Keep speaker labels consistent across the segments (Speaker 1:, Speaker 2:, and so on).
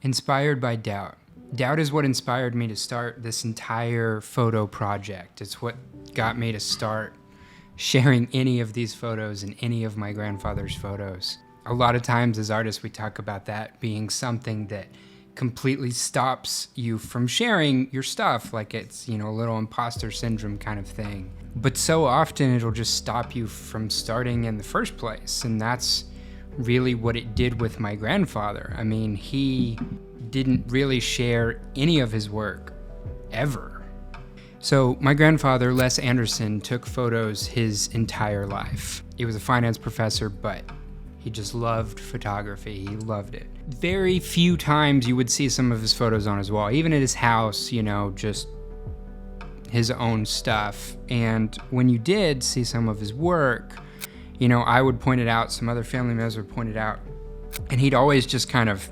Speaker 1: Inspired by doubt. Doubt is what inspired me to start this entire photo project. It's what got me to start sharing any of these photos and any of my grandfather's photos. A lot of times as artists, we talk about that being something that completely stops you from sharing your stuff, like it's, a little imposter syndrome kind of thing. But so often it'll just stop you from starting in the first place, and that's really what it did with my grandfather. I mean, he didn't really share any of his work, ever. So my grandfather, Les Anderson, took photos his entire life. He was a finance professor, but he just loved photography. He loved it. Very few times you would see some of his photos on his wall, even at his house, just his own stuff. And when you did see some of his work, I would point it out, some other family members would point it out, and he'd always just kind of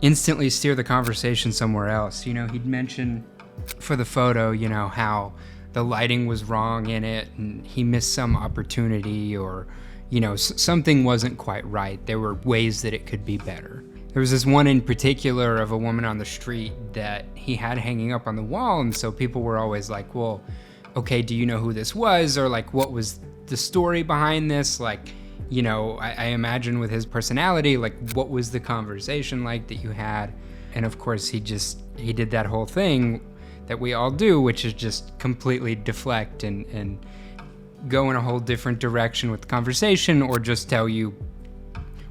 Speaker 1: instantly steer the conversation somewhere else. He'd mention for the photo, how the lighting was wrong in it, and he missed some opportunity, or, something wasn't quite right. There were ways that it could be better. There was this one in particular of a woman on the street that he had hanging up on the wall, and so people were always like, well, okay, do you know who this was? Or like, what was the story behind this? Like, I imagine with his personality, like, what was the conversation like that you had? And of course, he did that whole thing that we all do, which is just completely deflect and go in a whole different direction with the conversation, or just tell you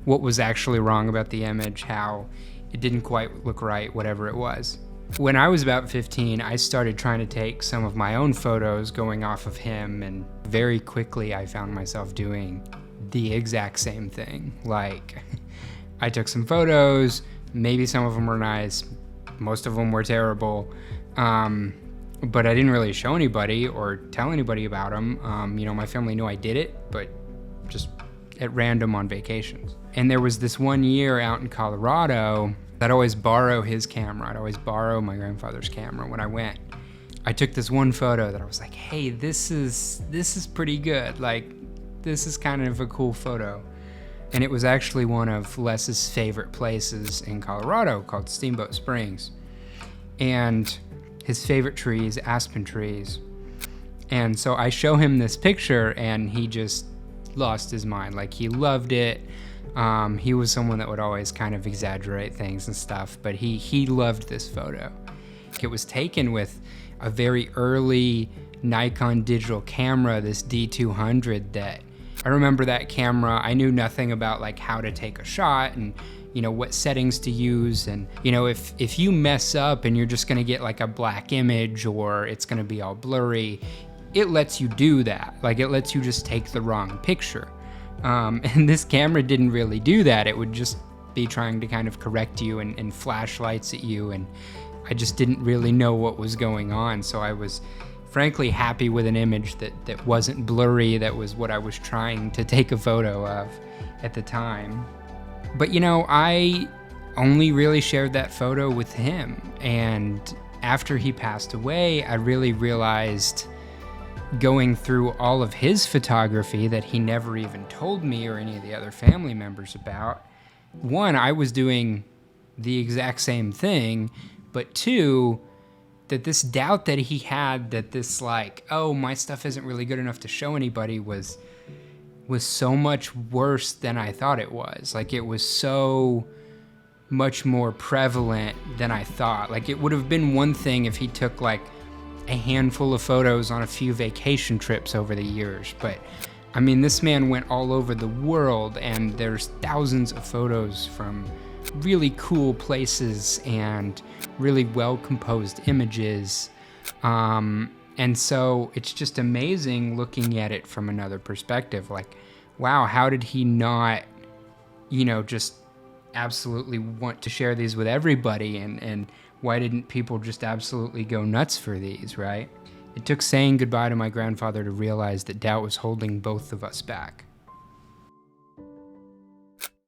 Speaker 1: what was actually wrong about the image, how it didn't quite look right, whatever it was. When I was about 15, I started trying to take some of my own photos going off of him, and very quickly I found myself doing the exact same thing. Like, I took some photos, maybe some of them were nice, most of them were terrible, but I didn't really show anybody or tell anybody about them. My family knew I did it, but just at random on vacations. And there was this one year out in Colorado, I'd always borrow his camera. I'd always borrow my grandfather's camera when I went. I took this one photo that I was like, hey, this is pretty good. Like, this is kind of a cool photo. And it was actually one of Les's favorite places in Colorado, called Steamboat Springs. And his favorite trees, aspen trees. And so I show him this picture, and he just lost his mind. Like, he loved it. He was someone that would always kind of exaggerate things and stuff, but he loved this photo. It was taken with a very early Nikon digital camera, this D200, that I remember that camera. I knew nothing about like how to take a shot and what settings to use, and if you mess up and you're just gonna get like a black image, or it's gonna be all blurry, it lets you do that. Like, it lets you just take the wrong picture. And this camera didn't really do that. It would just be trying to kind of correct you and flash lights at you, and I just didn't really know what was going on. So I was frankly happy with an image that wasn't blurry, that was what I was trying to take a photo of at the time. But I only really shared that photo with him, and after he passed away, I really realized, going through all of his photography that he never even told me or any of the other family members about, one, I was doing the exact same thing, but two, that this doubt that he had, that this like, oh, my stuff isn't really good enough to show anybody, was so much worse than I thought it was. Like, it was so much more prevalent than I thought. Like, it would have been one thing if he took like a handful of photos on a few vacation trips over the years, but I mean, this man went all over the world, and there's thousands of photos from really cool places and really well-composed images, and so it's just amazing looking at it from another perspective. Like, wow, how did he not just absolutely want to share these with everybody, and why didn't people just absolutely go nuts for these, right? It took saying goodbye to my grandfather to realize that doubt was holding both of us back.